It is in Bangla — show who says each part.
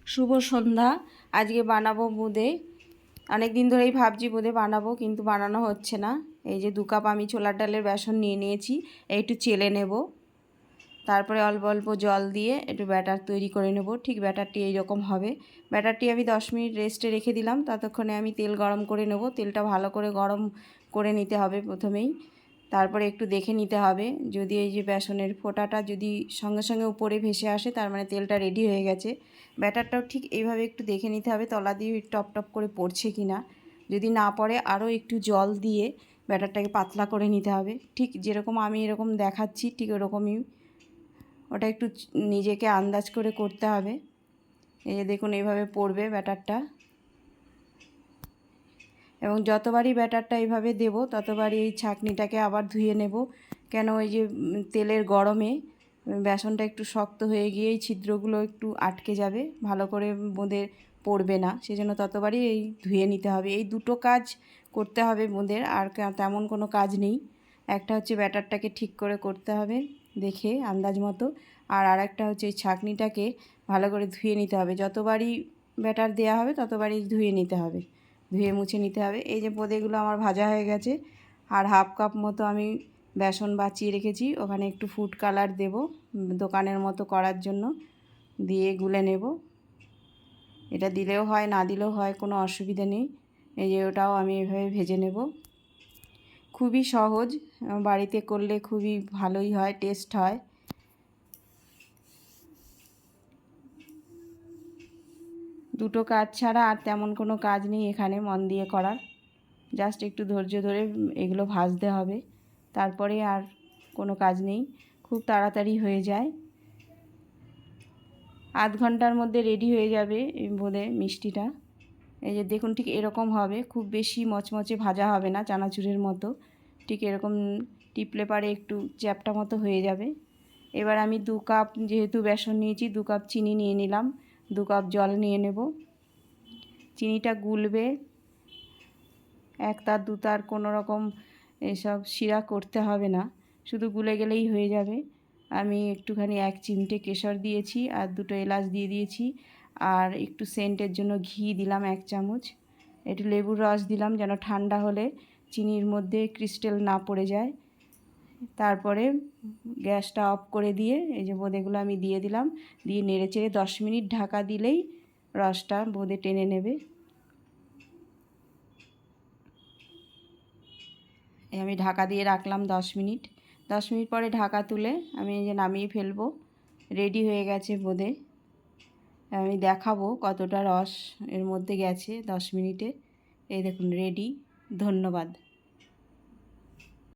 Speaker 1: শুভ সন্ধ্যা। আজকে বানাবো বোঁদে। অনেক দিন ধরেই ভাবছি বোঁদে বানাবো, কিন্তু বানানো হচ্ছে না। এই যে 2 কাপ আমি ছোলার ডালের বেসন নিয়ে নিয়েছি, একটু চেলে নেব। তারপরে অল্প অল্প জল দিয়ে একটু ব্যাটার তৈরি করে নেব। ঠিক ব্যাটারটি এইরকম হবে। ব্যাটারটি আমি 10 মিনিট রেস্টে রেখে দিলাম। ততক্ষণে আমি তেল গরম করে নেব। তেলটা ভালো করে গরম করে নিতে হবে প্রথমেই। তারপরে একটু দেখে নিতে হবে, যদি এই যে বেসনের ফোঁটাটা যদি সঙ্গে সঙ্গে উপরে ভেসে আসে, তার মানে তেলটা রেডি হয়ে গেছে। ব্যাটারটাও ঠিক এইভাবে একটু দেখে নিতে হবে তলা দিয়ে টপ টপ করে পড়ছে কি না। যদি না পড়ে আরও একটু জল দিয়ে ব্যাটারটাকে পাতলা করে নিতে হবে। ঠিক যেরকম আমি এরকম দেখাচ্ছি ঠিক ওরকমই ওটা একটু নিজেকে আন্দাজ করে করতে হবে। এই যে দেখুন এইভাবে পড়বে ব্যাটারটা, এবং যতবারই ব্যাটারটা এইভাবে দেব ততবারই এই ছাঁকনিটাকে আবার ধুয়ে নেব। কেন ওই যে তেলের গরমে বেসনটা একটু শক্ত হয়ে গিয়ে এই ছিদ্রগুলো একটু আটকে যাবে, ভালো করে বোঁদে পড়বে না। সেজন্য ততবারই এই ধুয়ে নিতে হবে। এই দুটো কাজ করতে হবে বোঁদের, আর তেমন কোনো কাজ নেই। একটা হচ্ছে ব্যাটারটাকে ঠিক করে করতে হবে দেখে আন্দাজ মতো, আর আরেকটা হচ্ছে এই ছাঁকনিটাকে ভালো করে ধুয়ে নিতে হবে। যতবারই ব্যাটার দেওয়া হবে ততবারই ধুয়ে নিতে হবে, ধুয়ে মুছে নিতে হবে। এই যে বোঁদেগুলো আমার ভাজা হয়ে গেছে, আর হাফ কাপ মতো আমি বেসন বাঁচিয়ে রেখেছি। ওখানে একটু ফুড কালার দেব দোকানের মতো করার জন্য, দিয়ে গুলে নেব। এটা দিলেও হয়, না দিলেও হয়, কোনো অসুবিধা নেই। এই যে ওটাও আমি এভাবে ভেজে নেব। খুবই সহজ, বাড়িতে করলে খুবই ভালোই হয়, টেস্ট হয়। দুটো কাজ ছাড়া আর তেমন কোনো কাজ নেই এখানে মন দিয়ে করার। জাস্ট একটু ধৈর্য ধরে এগুলো ভাজতে হবে, তারপরে আর কোনো কাজ নেই। খুব তাড়াতাড়ি হয়ে যায়, আধ ঘন্টার মধ্যে রেডি হয়ে যাবে এই বোঁদে মিষ্টিটা। এই যে দেখুন ঠিক এরকম হবে, খুব বেশি মচমচে ভাজা হবে না, চানাচুরের মতো। ঠিক এরকম টিপলে পারে একটু চ্যাপটা মতো হয়ে যাবে। এবার আমি 2 কাপ যেহেতু বেসন নিয়েছি, 2 কাপ চিনি নিয়ে নিলাম, 2 কাপ জল নিয়ে নেব। চিনিটা গুলবে, 1 তার 2 তার কোনো রকম এসব শিরা করতে হবে না, শুধু গুলে গেলেই হয়ে যাবে। আমি একটুখানি 1 চিমটে কেশর দিয়েছি, আর 2টো এলাচ দিয়ে দিয়েছি, আর একটু সেন্টের জন্য ঘি দিলাম 1 চামচ। একটু লেবুর রস দিলাম যেন ঠান্ডা হলে চিনির মধ্যে ক্রিস্টাল না পড়ে যায়। তারপরে গ্যাসটা অফ করে দিয়ে এই যে বোঁদেগুলো আমি দিয়ে দিলাম, দিয়ে নেড়েচেড়ে 10 মিনিট ঢাকা দিলেই রসটা বোঁদে টেনে নেবে। আমি ঢাকা দিয়ে রাখলাম 10 মিনিট। 10 মিনিট পরে ঢাকা তুলে আমি এই যে নামিয়ে ফেলবো। রেডি হয়ে গেছে বোঁদে। আমি দেখাবো কতটা রস এর মধ্যে গেছে 10 মিনিটে। এই দেখুন রেডি। ধন্যবাদ।